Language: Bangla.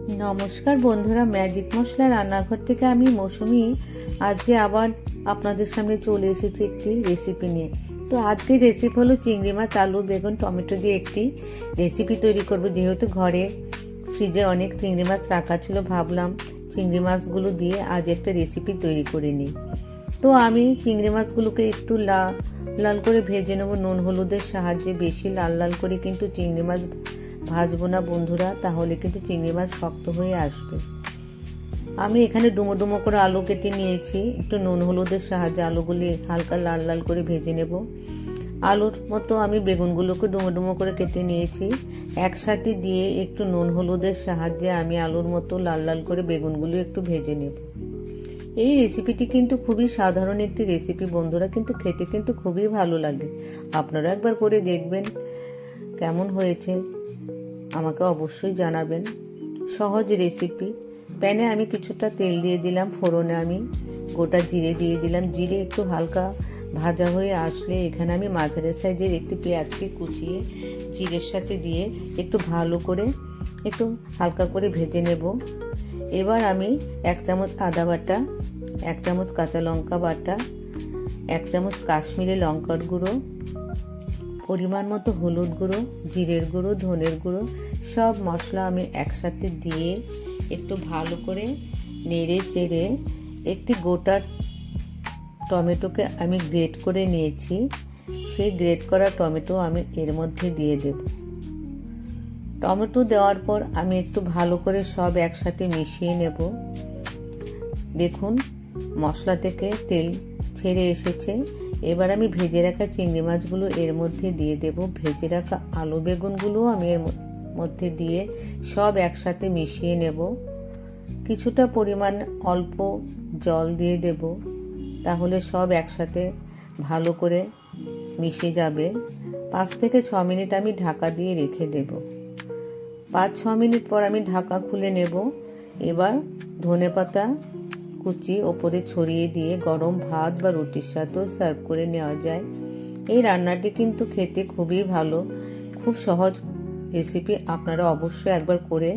নমস্কার বন্ধুরা, ম্যাজিক মশলা রান্নাঘর থেকে আমি মৌসুমি আজকে আবার আপনাদের সামনে চলে এসেছি একটি রেসিপি নিয়ে। তো আজকের রেসিপি হলো চিংড়ি মাছ, আলু, বেগুন, টমেটো দিয়ে একটি রেসিপি তৈরি করব। যেহেতু ঘরে ফ্রিজে অনেক চিংড়ি মাছ রাখা ছিল, ভাবলাম চিংড়ি মাছগুলো দিয়ে আজ একটা রেসিপি তৈরি করে নিই। তো আমি চিংড়ি মাছগুলোকে একটু লাল করে ভেজে নেব নুন হলুদের সাহায্যে। বেশি লাল লাল করে কিন্তু চিংড়ি মাছ ভাজবো না বন্ধুরা, তাহলে কিন্তু চিংড়ি মাছ শক্ত হয়ে আসবে। আমি এখানে ডুমো ডুমো করে আলু কেটে নিয়েছি। একটু নুন হলুদের সাহায্যে আলুগুলি হালকা লাল লাল করে ভেজে নেব। আলুর মতো আমি বেগুনগুলোকে ডুমো ডুমো করে কেটে নিয়েছি। একসাথে দিয়ে একটু নুন হলুদের সাহায্যে আমি আলুর মতো লাল লাল করে বেগুনগুলো একটু ভেজে নেব। এই রেসিপিটি কিন্তু খুবই সাধারণ একটি রেসিপি বন্ধুরা, কিন্তু খেতে কিন্তু খুবই ভালো লাগে। আপনারা একবার করে দেখবেন কেমন হয়েছে, আমাকে অবশ্যই জানাবেন। সহজ রেসিপি। প্যানে আমি কিছুটা তেল দিয়ে দিলাম, ফোড়নে আমি গোটা জিরে দিয়ে দিলাম। জিরে একটু হালকা ভাজা হয়ে আসলে এখানে আমি মাঝারি সাইজের একটি পেঁয়াজকে কুচিয়ে জিরের সাথে দিয়ে একটু ভালো করে একটু হালকা করে ভেজে নেব। এবার আমি 1 চামচ আদা বাটা, 1 চামচ কাঁচা লঙ্কা বাটা, 1 চামচ কাশ্মীরি লঙ্কার গুঁড়ো, পরিমাণ মতো হলুদ গুঁড়ো, জিরের গুঁড়ো, ধনের গুঁড়ো, সব মশলা আমি একসাথে দিয়ে একটু ভালো করে নেড়ে চেড়ে একটি গোটা টমেটোকে আমি গ্রেট করে নিয়েছি। সেই গ্রেট করা টমেটো আমি এর মধ্যে দিয়ে দেব। টমেটো দেওয়ার পর আমি একটু ভালো করে সব একসাথে মিশিয়ে নেব। দেখুন মশলা থেকে তেল ছেড়ে এসেছে। এবার আমি ভেজে রাখা চিংড়ি মাছগুলো এর মধ্যে দিয়ে দেব। ভেজে রাখা আলু বেগুনগুলো আমি এর মধ্যে দিয়ে সব একসাথে মিশিয়ে নেব। কিছুটা পরিমাণ অল্প জল দিয়ে দেব, তাহলে সব একসাথে ভালো করে মিশে যাবে। 5 থেকে 6 মিনিট আমি ঢাকা দিয়ে রেখে দেব। 5-6 মিনিট পর আমি ঢাকা খুলে নেব। এবার ধনেপাতা কুচি ওপরে ছড়িয়ে দিয়ে গরম ভাত বা রুটির সাথেও সার্ভ করে নেওয়া যায়। এই রান্নাটি কিন্তু খেতে খুবই ভালো, খুব সহজ রেসিপি। আপনারা অবশ্যই একবার করে